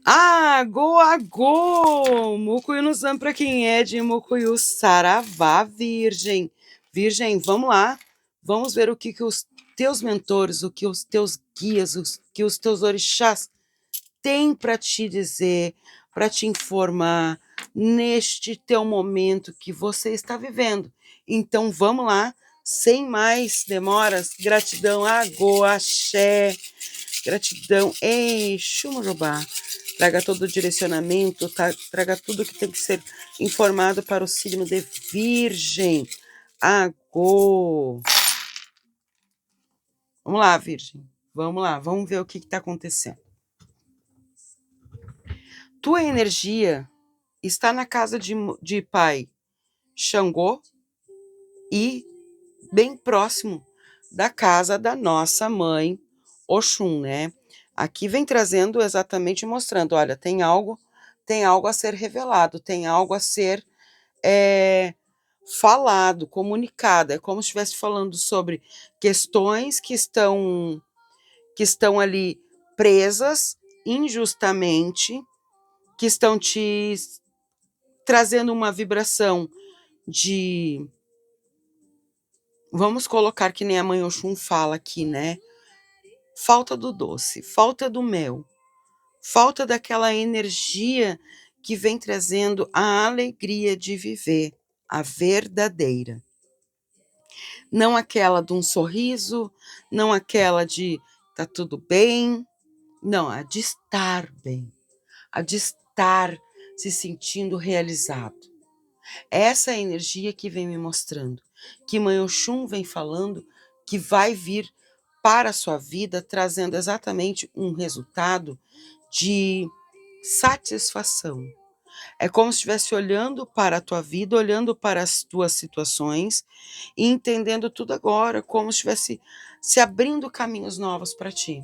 Agô, agô! Mucuyu no Zam pra quem é de Mucuyu, saravá, virgem. Virgem, vamos lá. Vamos ver o que os teus mentores, o que os teus guias, o que os teus orixás têm para te dizer, para te informar neste teu momento que você está vivendo. Então vamos lá, sem mais demoras. Gratidão, agô, axé. Gratidão, ei, Xumurubá. Traga todo o direcionamento, traga tudo que tem que ser informado para o signo de Virgem. Agô. Vamos lá, Virgem. Vamos lá, vamos ver o que está acontecendo. Tua energia está na casa de pai Xangô e bem próximo da casa da nossa mãe Oxum, né? Aqui vem trazendo exatamente mostrando, olha, tem algo a ser revelado, tem algo a ser falado, comunicado. É como se estivesse falando sobre questões que estão ali presas injustamente, que estão te trazendo uma vibração de, vamos colocar que nem a mãe Oxum fala aqui, né? Falta do doce, falta do mel, falta daquela energia que vem trazendo a alegria de viver, a verdadeira. Não aquela de um sorriso, não aquela de tá tudo bem, não, a de estar bem, a de estar se sentindo realizado. Essa é a energia que vem me mostrando, que Mãe Oxum vem falando, que vai vir para a sua vida, trazendo exatamente um resultado de satisfação. É como se estivesse olhando para a tua vida, olhando para as tuas situações e entendendo tudo agora, como se estivesse se abrindo caminhos novos para ti,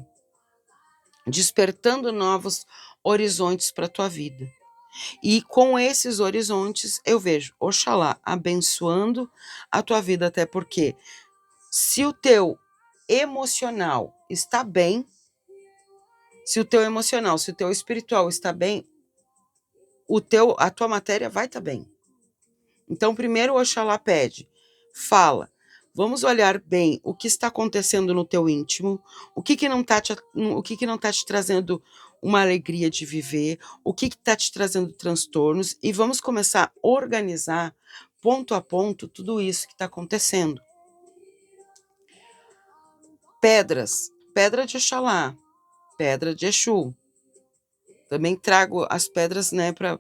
despertando novos horizontes para a tua vida. E com esses horizontes eu vejo Oxalá abençoando a tua vida, até porque se o teu emocional está bem, se o teu espiritual está bem, a tua matéria vai estar bem. Então, primeiro Oxalá pede, fala, vamos olhar bem o que está acontecendo no teu íntimo, o que não está te trazendo uma alegria de viver, o que está te trazendo transtornos, e vamos começar a organizar ponto a ponto tudo isso que está acontecendo. Pedras, pedra de Oxalá, pedra de Exu. Também trago as pedras, né, para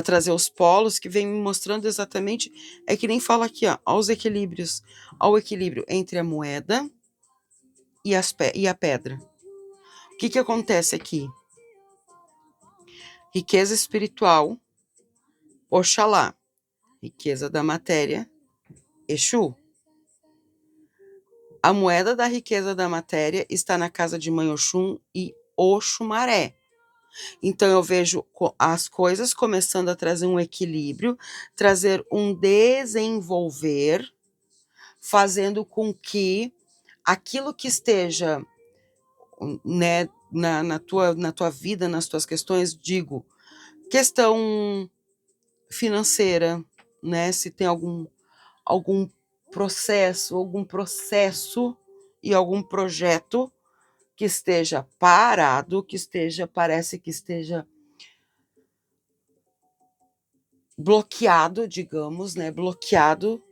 trazer os polos, que vem me mostrando exatamente, é que nem fala aqui, ó, aos equilíbrios, ao equilíbrio entre a moeda e a pedra. O que acontece aqui? Riqueza espiritual, Oxalá. Riqueza da matéria, Exu. A moeda da riqueza da matéria está na casa de Mãe Oxum e Oxumaré. Então eu vejo as coisas começando a trazer um equilíbrio, trazer um desenvolver, fazendo com que aquilo que esteja, né, na tua vida, nas tuas questões, digo, questão financeira, né, se tem algum processo e algum projeto que esteja parado, parece que esteja bloqueado, digamos, né, bloqueado.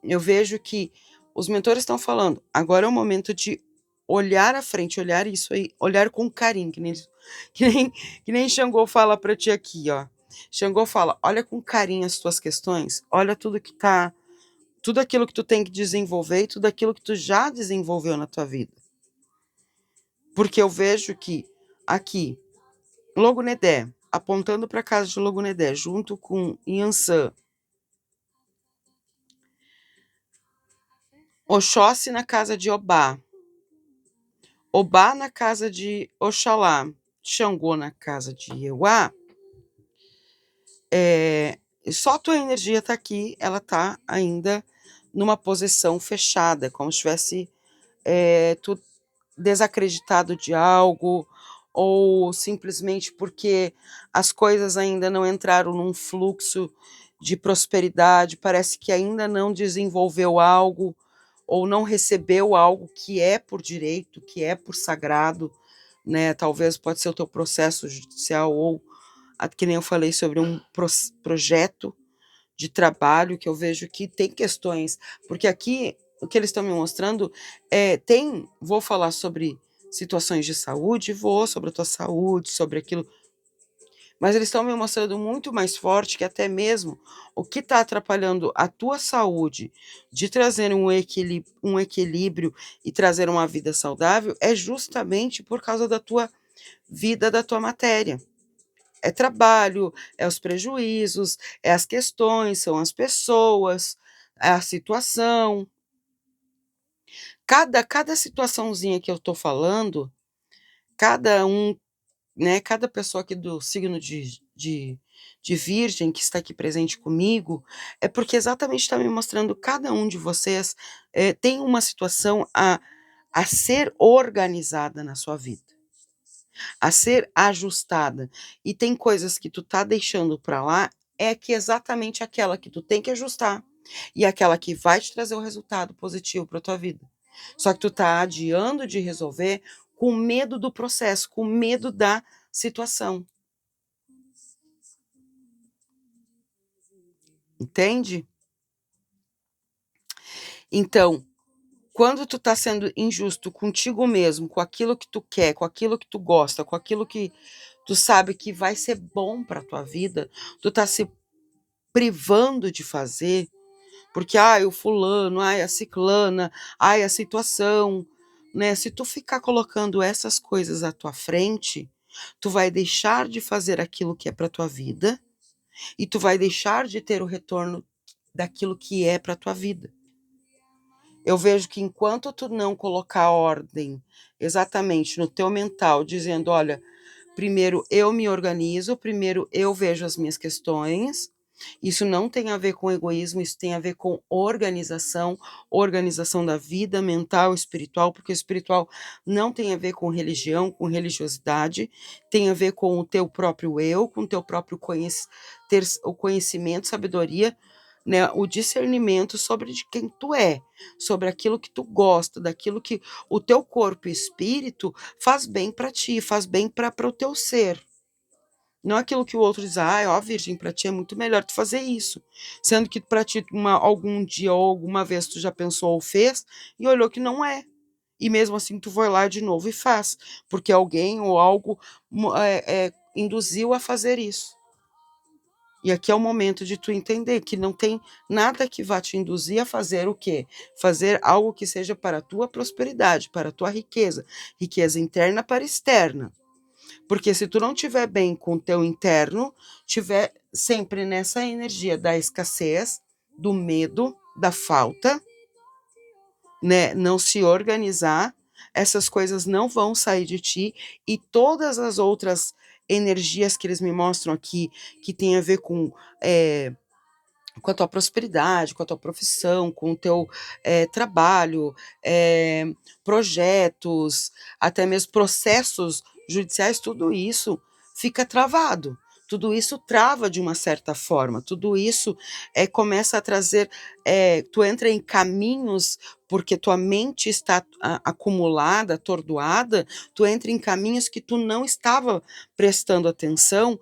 Eu vejo que os mentores estão falando, agora é o momento de olhar à frente, olhar isso aí, olhar com carinho, que nem Xangô fala para ti aqui, ó. Xangô fala, olha com carinho as tuas questões, olha tudo aquilo que tu tem que desenvolver e tudo aquilo que tu já desenvolveu na tua vida. Porque eu vejo que aqui, Logunedé, apontando para a casa de Logunedé, junto com Yansan, Oxóssi na casa de Obá, Obá na casa de Oxalá, Xangô na casa de Euá, só a tua energia está aqui, ela está ainda numa posição fechada, como se tivesse tu desacreditado de algo, ou simplesmente porque as coisas ainda não entraram num fluxo de prosperidade, parece que ainda não desenvolveu algo, ou não recebeu algo que é por direito, que é por sagrado, né? Talvez pode ser o teu processo judicial, ou que nem eu falei sobre um projeto de trabalho, que eu vejo que tem questões, porque aqui o que eles estão me mostrando vou falar sobre situações de saúde, vou sobre a tua saúde, sobre aquilo, mas eles estão me mostrando muito mais forte que até mesmo o que está atrapalhando a tua saúde de trazer um equilíbrio e trazer uma vida saudável é justamente por causa da tua vida, da tua matéria. É trabalho, é os prejuízos, é as questões, são as pessoas, é a situação. Cada situaçãozinha que eu estou falando, cada um, né, cada pessoa aqui do signo de Virgem que está aqui presente comigo, é porque exatamente está me mostrando cada um de vocês tem uma situação a ser organizada na sua vida, a ser ajustada. E tem coisas que tu tá deixando para lá, é que exatamente aquela que tu tem que ajustar e aquela que vai te trazer o resultado positivo para tua vida. Só que tu tá adiando de resolver com medo do processo, com medo da situação. Entende? Então, quando tu tá sendo injusto contigo mesmo, com aquilo que tu quer, com aquilo que tu gosta, com aquilo que tu sabe que vai ser bom para tua vida, tu tá se privando de fazer, porque ai, o fulano, ai, a ciclana, ai, a situação, né? Se tu ficar colocando essas coisas à tua frente, tu vai deixar de fazer aquilo que é para tua vida e tu vai deixar de ter o retorno daquilo que é para tua vida. Eu vejo que enquanto tu não colocar ordem exatamente no teu mental, dizendo, olha, primeiro eu me organizo, primeiro eu vejo as minhas questões. Isso não tem a ver com egoísmo, isso tem a ver com organização, organização da vida mental, espiritual, porque o espiritual não tem a ver com religião, com religiosidade, tem a ver com o teu próprio eu, com o teu próprio ter o conhecimento, sabedoria, né, o discernimento sobre de quem tu é, sobre aquilo que tu gosta, daquilo que o teu corpo e espírito faz bem para ti, faz bem para o teu ser. Não aquilo que o outro diz, ó, Virgem, para ti é muito melhor tu fazer isso. Sendo que para ti, algum dia ou alguma vez tu já pensou ou fez e olhou que não é. E mesmo assim tu vai lá de novo e faz, porque alguém ou algo induziu a fazer isso. E aqui é o momento de tu entender que não tem nada que vá te induzir a fazer o quê? Fazer algo que seja para a tua prosperidade, para a tua riqueza. Riqueza interna para externa. Porque se tu não tiver bem com o teu interno, tiver sempre nessa energia da escassez, do medo, da falta, né, não se organizar, essas coisas não vão sair de ti e todas as outras energias que eles me mostram aqui, que tem a ver com a tua prosperidade, com a tua profissão, com o teu trabalho, projetos, até mesmo processos judiciais, tudo isso fica travado. Tudo isso trava de uma certa forma, tudo isso começa a trazer, tu entra em caminhos, porque tua mente está acumulada, atordoada, tu entra em caminhos que tu não estava prestando atenção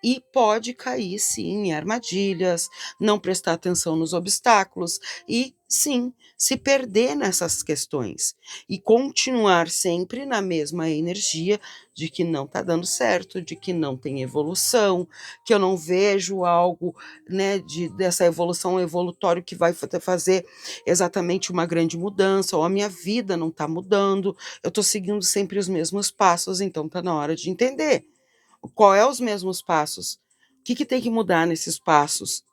e pode cair sim em armadilhas, não prestar atenção nos obstáculos e, sim, se perder nessas questões e continuar sempre na mesma energia de que não está dando certo, de que não tem evolução, que eu não vejo algo, né, dessa evolução evolutório que vai fazer exatamente uma grande mudança, ou a minha vida não está mudando, eu estou seguindo sempre os mesmos passos, então está na hora de entender qual é os mesmos passos, o que tem que mudar nesses passos,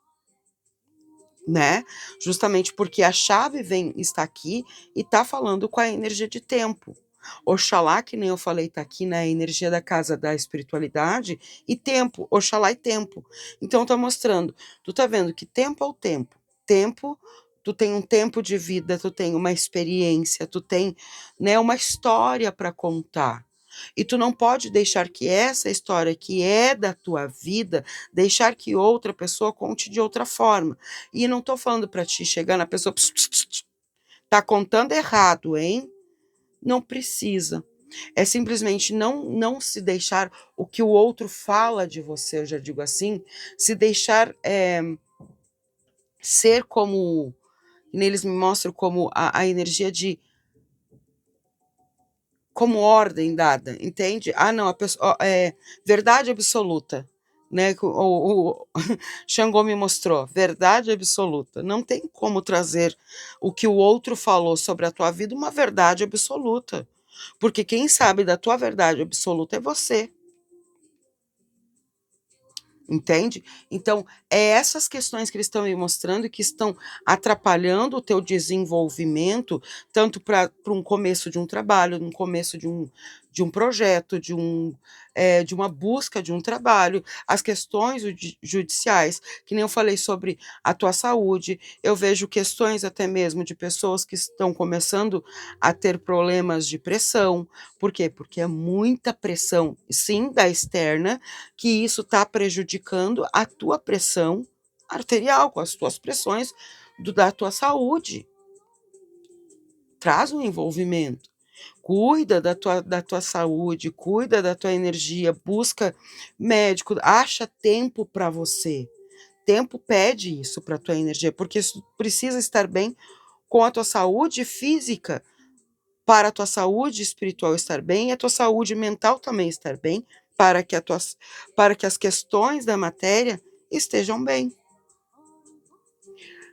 né? Justamente porque a chave está aqui e está falando com a energia de tempo. Oxalá, que nem eu falei, está aqui na energia da casa da espiritualidade e tempo, Oxalá e tempo. Então tá mostrando, tu tá vendo que tempo é o tempo. Tempo tu tem um tempo de vida, tu tem uma experiência, tu tem, né, uma história para contar. E tu não pode deixar que essa história que é da tua vida, deixar que outra pessoa conte de outra forma. E não tô falando para ti chegar na pessoa, "Ps, ps, ps, ps, tá contando errado, hein?" Não precisa. É simplesmente não se deixar o que o outro fala de você, eu já digo assim, se deixar ser como, neles me mostram como a energia de, como ordem dada, entende? Ah, não, a pessoa, verdade absoluta, né? O Xangô me mostrou, verdade absoluta. Não tem como trazer o que o outro falou sobre a tua vida uma verdade absoluta, porque quem sabe da tua verdade absoluta é você. Entende? Então, é essas questões que eles estão me mostrando que estão atrapalhando o teu desenvolvimento, tanto para um começo de um trabalho, no começo de um projeto, de uma busca de um trabalho, as questões judiciais, que nem eu falei sobre a tua saúde, eu vejo questões até mesmo de pessoas que estão começando a ter problemas de pressão. Por quê? Porque é muita pressão, sim, da externa, que isso está prejudicando a tua pressão arterial, com as tuas pressões da tua saúde. Traz um envolvimento. Cuida da tua saúde, cuida da tua energia, busca médico, acha tempo para você. Tempo pede isso para a tua energia, porque isso precisa estar bem com a tua saúde física, para a tua saúde espiritual estar bem e a tua saúde mental também estar bem, para que as questões da matéria estejam bem.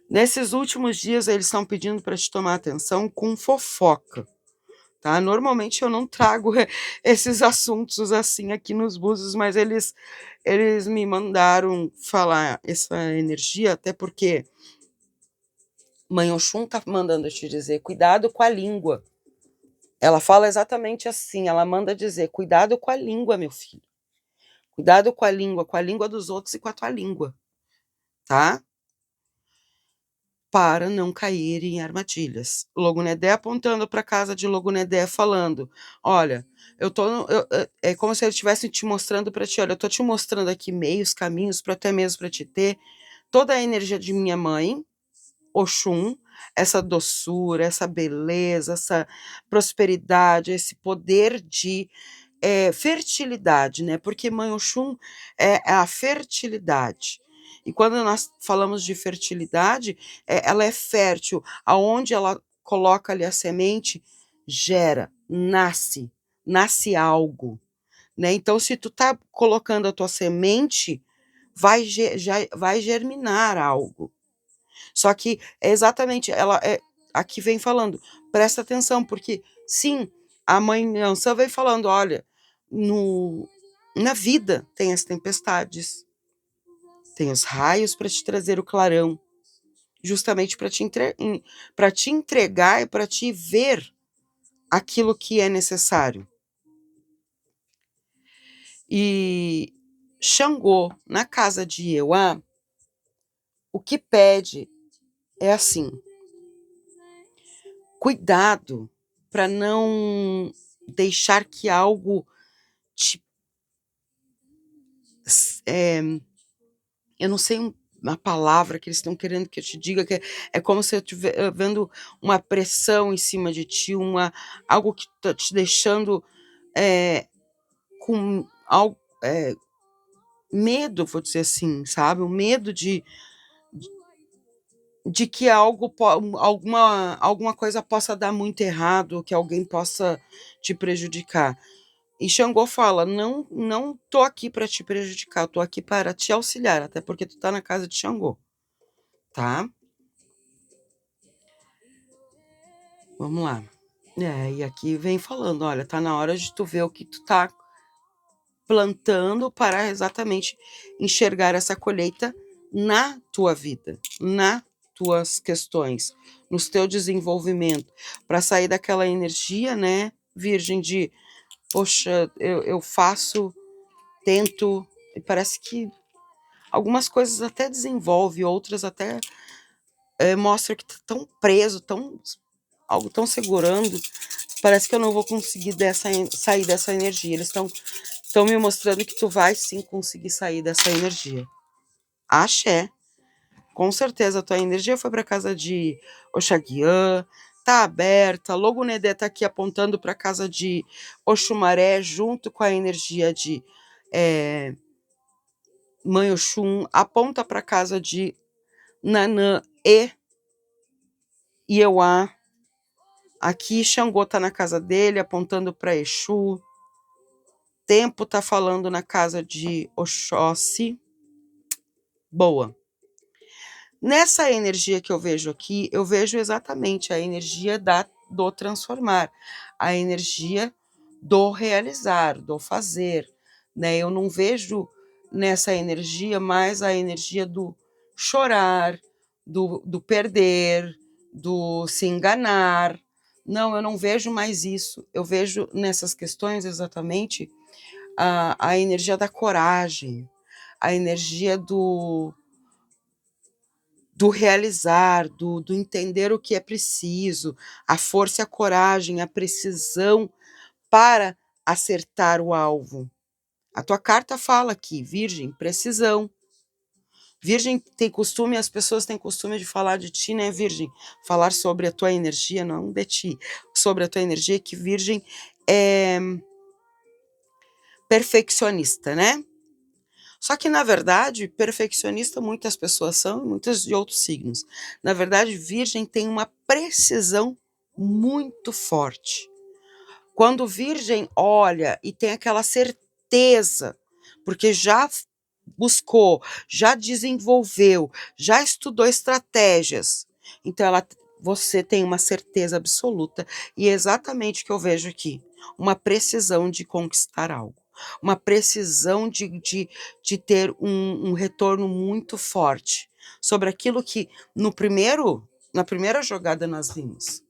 Nesses últimos dias, eles estão pedindo para te tomar atenção com fofoca, tá? Normalmente eu não trago esses assuntos assim aqui nos búzios, mas eles me mandaram falar essa energia, até porque Mãe Oxum tá mandando te dizer, cuidado com a língua. Ela fala exatamente assim, ela manda dizer, cuidado com a língua, meu filho. Cuidado com a língua dos outros e com a tua língua, tá? Para não cair em armadilhas. Logunedé apontando para a casa de Logunedé, falando: olha, é como se ele estivesse te mostrando para ti, olha, eu tô te mostrando aqui meios, caminhos, para até mesmo para te ter toda a energia de minha mãe, Oxum, essa doçura, essa beleza, essa prosperidade, esse poder de fertilidade, né? Porque Mãe Oxum é a fertilidade. E quando nós falamos de fertilidade, ela é fértil. Aonde ela coloca ali a semente, gera, nasce algo, né? Então, se tu tá colocando a tua semente, já vai germinar algo. Só que é exatamente, aqui vem falando, presta atenção, porque sim, a mãe Ansan vem falando, olha, no, na vida tem as tempestades, tem os raios para te trazer o clarão, justamente para te entregar e para te ver aquilo que é necessário. E Xangô, na casa de Euá, o que pede é assim: cuidado para não deixar que algo te, eu não sei uma palavra que eles estão querendo que eu te diga, que é como se eu estivesse vendo uma pressão em cima de ti, algo que está te deixando com algo, medo, vou dizer assim, sabe? O medo de que alguma coisa possa dar muito errado, que alguém possa te prejudicar. E Xangô fala: não tô aqui para te prejudicar, eu tô aqui para te auxiliar, até porque tu tá na casa de Xangô, tá? Vamos lá. E aqui vem falando: olha, tá na hora de tu ver o que tu tá plantando para exatamente enxergar essa colheita na tua vida, nas tuas questões, no teu desenvolvimento, para sair daquela energia, né, virgem de, poxa, eu faço, tento, e parece que algumas coisas até desenvolve, outras até mostra que tá tão preso, algo tão segurando, parece que eu não vou conseguir sair dessa energia. Eles estão me mostrando que tu vai sim conseguir sair dessa energia. Axé. Com certeza a tua energia foi para casa de Oxaguiã, tá aberta. Logo o Nedé tá aqui apontando para casa de Oxumaré, junto com a energia de Mãe Oxum, aponta para casa de Nanã e Ieuá. Aqui Xangô tá na casa dele, apontando para Exu. Tempo tá falando na casa de Oxóssi. Boa. Nessa energia que eu vejo aqui, eu vejo exatamente a energia do transformar, a energia do realizar, do fazer, né? Eu não vejo nessa energia mais a energia do chorar, do perder, do se enganar. Não, eu não vejo mais isso. Eu vejo nessas questões exatamente a energia da coragem, a energia do realizar, do entender o que é preciso, a força e a coragem, a precisão para acertar o alvo. A tua carta fala aqui, Virgem, precisão. Virgem tem costume, as pessoas têm costume de falar de ti, né, Virgem? Falar sobre a tua energia, não de ti, sobre a tua energia, que Virgem é perfeccionista, né? Só que, na verdade, perfeccionista muitas pessoas são, e muitos de outros signos. Na verdade, Virgem tem uma precisão muito forte. Quando Virgem olha e tem aquela certeza, porque já buscou, já desenvolveu, já estudou estratégias, então você tem uma certeza absoluta, e é exatamente o que eu vejo aqui, uma precisão de conquistar algo, uma precisão de ter um retorno muito forte sobre aquilo que na primeira jogada nós vimos.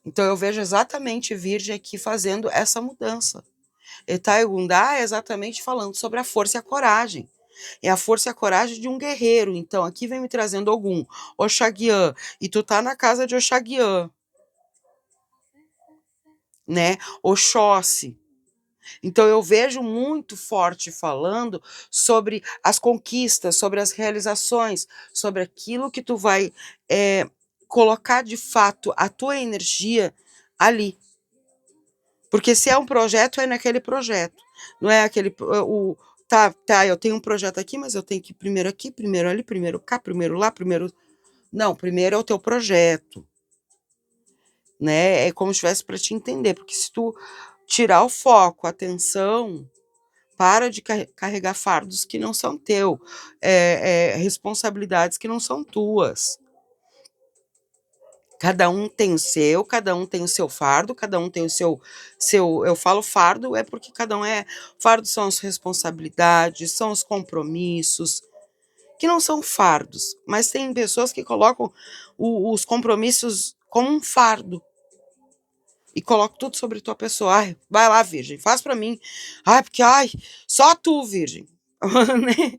Então eu vejo exatamente Virgem aqui fazendo essa mudança. Etaigundá é exatamente falando sobre a força e a coragem. É a força e a coragem de um guerreiro. Então aqui vem me trazendo Ogum, Oxaguiã, e tu tá na casa de Oxaguiã, né? Oxóssi. Então eu vejo muito forte falando sobre as conquistas, sobre as realizações, sobre aquilo que tu vai colocar de fato a tua energia ali. Porque se é um projeto, é naquele projeto. Não é aquele. Tá, eu tenho um projeto aqui, mas eu tenho que ir primeiro aqui, primeiro ali, primeiro cá, primeiro lá, primeiro. Não, primeiro é o teu projeto. Né? É como se tivesse para te entender. Porque se tu tirar o foco, a atenção, para de carregar fardos que não são teu, responsabilidades que não são tuas. Cada um tem o seu, cada um tem o seu fardo, cada um tem o seu. Eu falo fardo é porque cada um é. Fardo são as responsabilidades, são os compromissos, que não são fardos, mas tem pessoas que colocam os compromissos como um fardo e colocam tudo sobre tua pessoa. Ai, vai lá, Virgem, faz para mim. Ai, porque, só tu, Virgem. Né?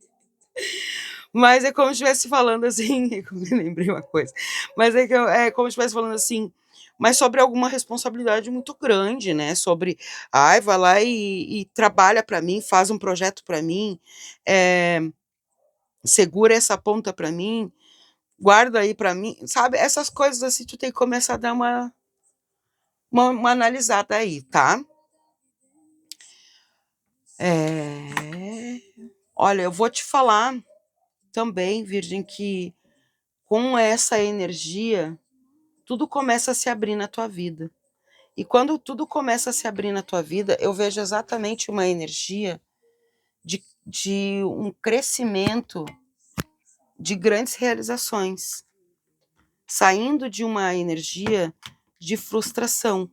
Mas é como se estivesse falando assim, me lembrei uma coisa, mas é como se estivesse falando assim, mas sobre alguma responsabilidade muito grande, né? Sobre, vai lá e trabalha para mim, faz um projeto para mim, segura essa ponta para mim, guarda aí para mim, sabe? Essas coisas assim, tu tem que começar a dar uma analisada aí, tá? Olha, eu vou te falar também, Virgem, que com essa energia tudo começa a se abrir na tua vida. E quando tudo começa a se abrir na tua vida, eu vejo exatamente uma energia de um crescimento de grandes realizações, saindo de uma energia de frustração.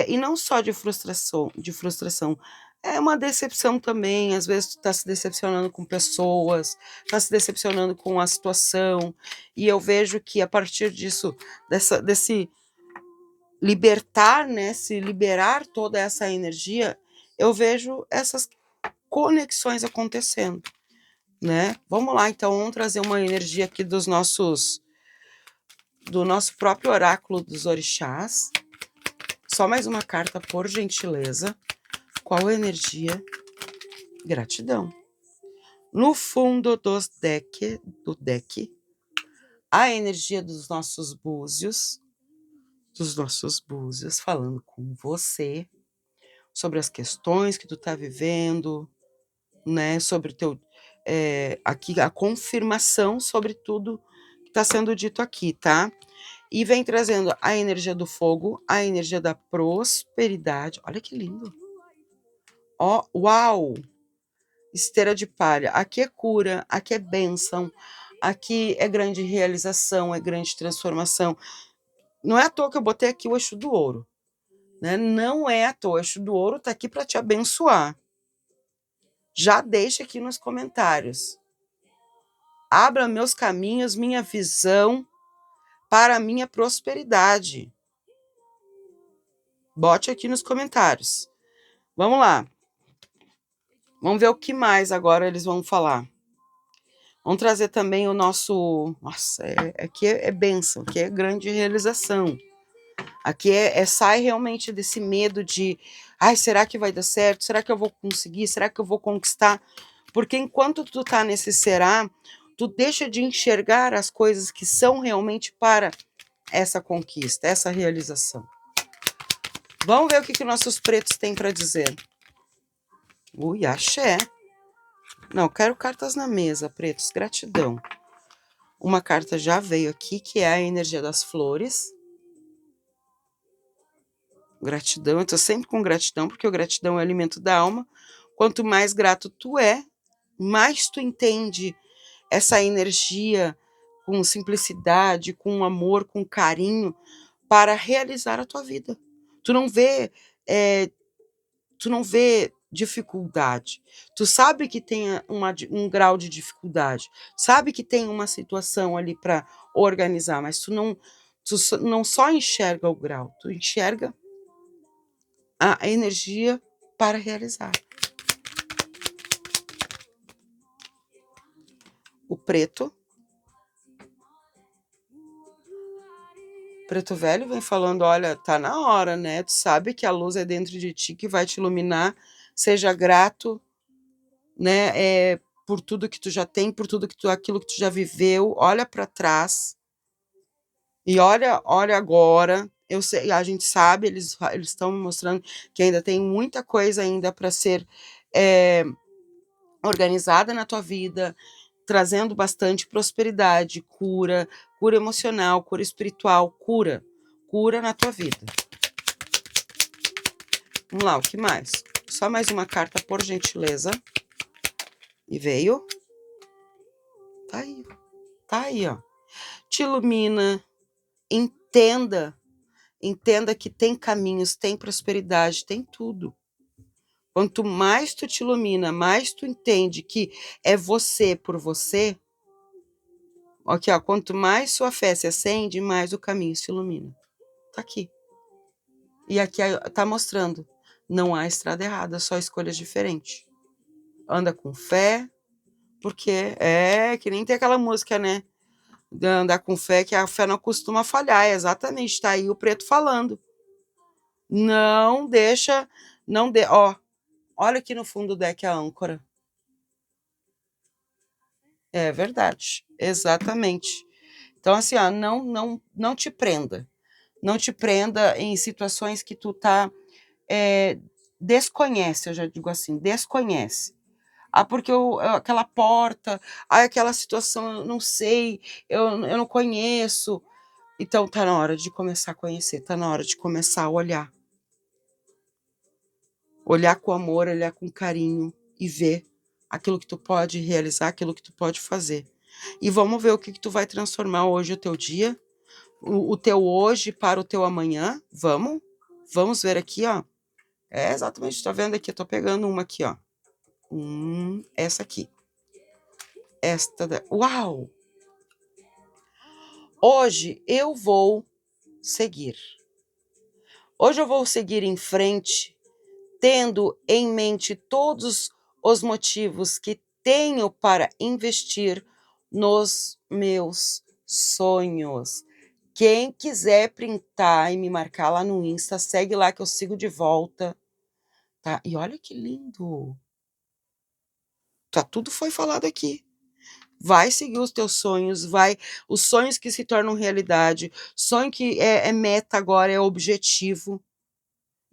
E não só de frustração, é uma decepção também. Às vezes tu tá se decepcionando com pessoas, tá se decepcionando com a situação, e eu vejo que a partir disso, desse libertar, né, se liberar toda essa energia, eu vejo essas conexões acontecendo, né? Vamos lá, então, vamos trazer uma energia aqui dos nossos do nosso próprio oráculo dos orixás. Só mais uma carta, por gentileza. Qual a energia? Gratidão. No fundo do deck, a energia dos nossos búzios, falando com você sobre as questões que tu tá vivendo, né? Sobre o teu aqui a confirmação sobre tudo que está sendo dito aqui, tá? E vem trazendo a energia do fogo, a energia da prosperidade. Olha que lindo. Ó, uau! Esteira de palha. Aqui é cura, aqui é bênção, aqui é grande realização, é grande transformação. Não é à toa que eu botei aqui o eixo do ouro, né? Não é à toa. O eixo do ouro tá aqui para te abençoar. Já deixa aqui nos comentários. Abra meus caminhos, minha visão para a minha prosperidade. Bote aqui nos comentários. Vamos lá. Vamos ver o que mais agora eles vão falar. Vamos trazer também o nosso... Nossa, aqui é bênção, aqui é grande realização. Aqui sai realmente desse medo de... Ai, será que vai dar certo? Será que eu vou conseguir? Será que eu vou conquistar? Porque enquanto tu tá nesse será, tu deixa de enxergar as coisas que são realmente para essa conquista, essa realização. Vamos ver o que nossos pretos têm para dizer. Ui, axé. Não, quero cartas na mesa, pretos. Gratidão. Uma carta já veio aqui, que é a energia das flores. Gratidão, eu tô sempre com gratidão, porque o gratidão é o alimento da alma. Quanto mais grato tu é, mais tu entende essa energia com simplicidade, com amor, com carinho, para realizar a tua vida. Tu não vê dificuldade. Tu sabe que tem um grau de dificuldade, sabe que tem uma situação ali para organizar, mas tu não só enxerga o grau, tu enxerga a energia para realizar. O preto velho vem falando, olha, tá na hora, né? Tu sabe que a luz é dentro de ti que vai te iluminar. Seja grato, né? Por tudo que tu já tem, por aquilo que tu já viveu. Olha para trás e olha agora. Eu sei, a gente sabe, eles estão me mostrando que ainda tem muita coisa ainda para ser organizada na tua vida, trazendo bastante prosperidade, cura emocional, cura espiritual, cura na tua vida. Vamos lá, o que mais? Só mais uma carta, por gentileza. E veio. Tá aí, ó. Te ilumina, entenda que tem caminhos, tem prosperidade, tem tudo. Quanto mais tu te ilumina, mais tu entende que é você por você. Aqui, ó, quanto mais sua fé se acende, mais o caminho se ilumina. Tá aqui. E aqui tá mostrando, não há estrada errada, só escolhas diferentes. Anda com fé, porque que nem tem aquela música, né? De andar com fé, que a fé não costuma falhar. Exatamente, tá aí o preto falando. Não deixa, ó, olha aqui no fundo do deck a âncora. É verdade, exatamente. Então, assim, ó, não te prenda. Não te prenda em situações que tu tá desconhece, eu já digo assim, desconhece. Porque aquela porta, aquela situação, eu não sei, eu não conheço. Então tá na hora de começar a conhecer, tá na hora de começar a olhar. Olhar com amor, olhar com carinho e ver aquilo que tu pode realizar, aquilo que tu pode fazer. E vamos ver o que tu vai transformar hoje o teu dia, o teu hoje para o teu amanhã. Vamos ver aqui, ó. Exatamente, tá vendo aqui? Eu tô pegando uma aqui, ó. Essa aqui. Uau! Hoje eu vou seguir. Hoje eu vou seguir em frente, tendo em mente todos os motivos que tenho para investir nos meus sonhos. Quem quiser printar e me marcar lá no Insta, segue lá que eu sigo de volta, tá? E olha que lindo! Tá, tudo foi falado aqui. Vai seguir os teus sonhos, vai os sonhos que se tornam realidade, sonho que é meta agora, é objetivo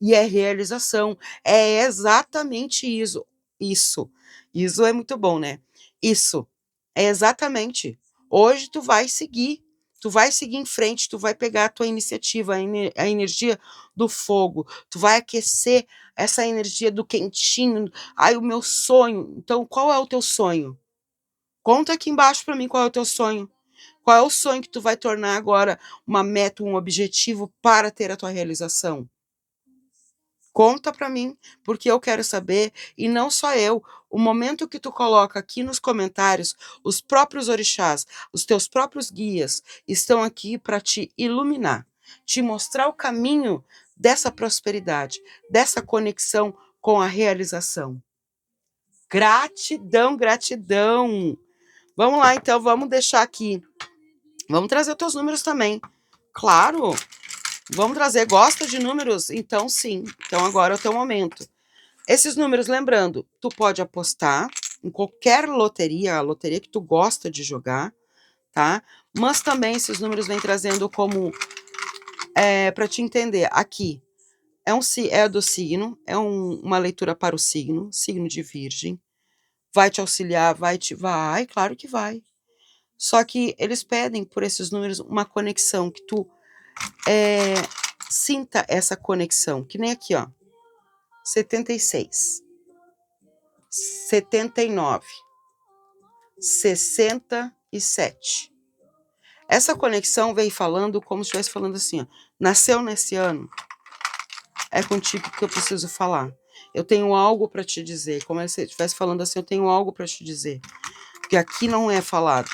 e é realização. É exatamente isso. Isso. Isso é muito bom, né? Isso. É exatamente. Hoje tu vai seguir em frente, tu vai pegar a tua iniciativa, a energia do fogo, tu vai aquecer essa energia do quentinho. Ai, o meu sonho. Então, qual é o teu sonho? Conta aqui embaixo para mim qual é o teu sonho. Qual é o sonho que tu vai tornar agora uma meta, um objetivo para ter a tua realização? Conta para mim, porque eu quero saber, e não só eu. O momento que tu coloca aqui nos comentários, os próprios orixás, os teus próprios guias estão aqui para te iluminar, te mostrar o caminho dessa prosperidade, dessa conexão com a realização. Gratidão, gratidão. Vamos lá, então, vamos deixar aqui. Vamos trazer os teus números também. Claro, vamos trazer. Gosta de números? Então, sim. Então, agora é o teu momento. Esses números, lembrando, tu pode apostar em qualquer loteria, a loteria que tu gosta de jogar, tá? Mas também esses números vêm trazendo como, para te entender, aqui, é do signo, uma leitura para o signo de Virgem. Vai te auxiliar, vai, claro que vai. Só que eles pedem por esses números uma conexão, que tu sinta essa conexão, que nem aqui, ó, 76, 79, 67. Essa conexão vem falando como se estivesse falando assim, ó, nasceu nesse ano, é contigo que eu preciso falar. Eu tenho algo para te dizer, como se estivesse falando assim, eu tenho algo para te dizer, porque aqui não é falado.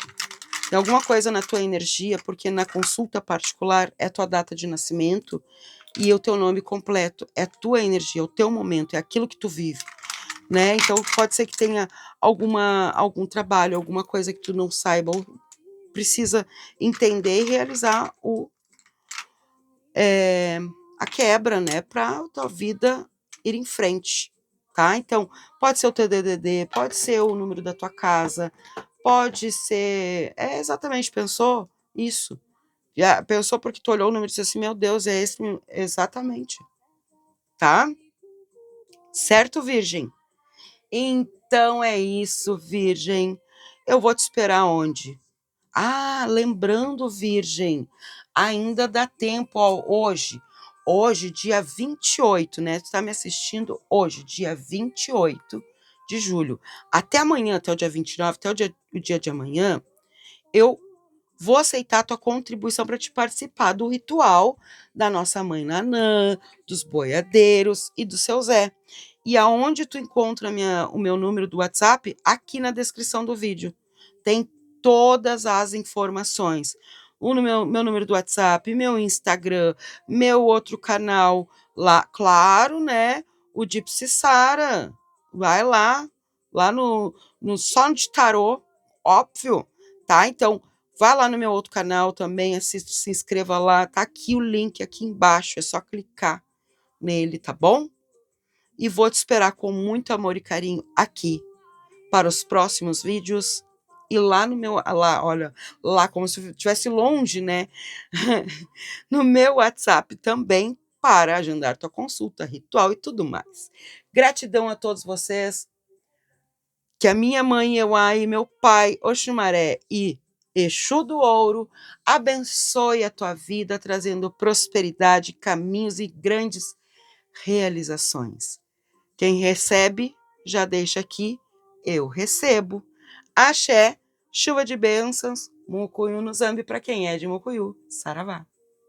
Tem alguma coisa na tua energia, porque na consulta particular é tua data de nascimento e o teu nome completo, é tua energia, o teu momento, é aquilo que tu vive, né? Então pode ser que tenha algum trabalho, alguma coisa que tu não saiba ou precisa entender e realizar a quebra, né? Para a tua vida ir em frente, tá? Então pode ser o teu DDD, pode ser o número da tua casa, pode ser, exatamente, pensou isso? Já pensou porque tu olhou o número e disse assim, meu Deus, é esse, exatamente, tá? Certo, Virgem? Então é isso, Virgem. Eu vou te esperar onde? Ah, lembrando, Virgem, ainda dá tempo, ó, hoje, dia 28, né? Tu tá me assistindo hoje, dia 28 de julho. Até amanhã, até o dia 29, até o dia de amanhã, eu vou aceitar a tua contribuição para te participar do ritual da nossa mãe Nanã, dos boiadeiros e do seu Zé. E aonde tu encontra o meu número do WhatsApp? Aqui na descrição do vídeo. Tem todas as informações. Meu número do WhatsApp, meu Instagram, meu outro canal lá, claro, né? O de Sara. Vai lá no Som de Tarô, óbvio, tá? Então, vai lá no meu outro canal também, assista, se inscreva lá, tá aqui o link aqui embaixo, é só clicar nele, tá bom? E vou te esperar com muito amor e carinho aqui para os próximos vídeos. E lá no meu, lá, olha, lá como se estivesse longe, né? No meu WhatsApp também, para agendar tua consulta, ritual e tudo mais. Gratidão a todos vocês. Que a minha mãe Euá e meu pai Oxumaré e Exu do Ouro abençoe a tua vida, trazendo prosperidade, caminhos e grandes realizações. Quem recebe, já deixa aqui, eu recebo. Axé, chuva de bênçãos, Mucuyu no Zambi para quem é de Mucuyu. Saravá.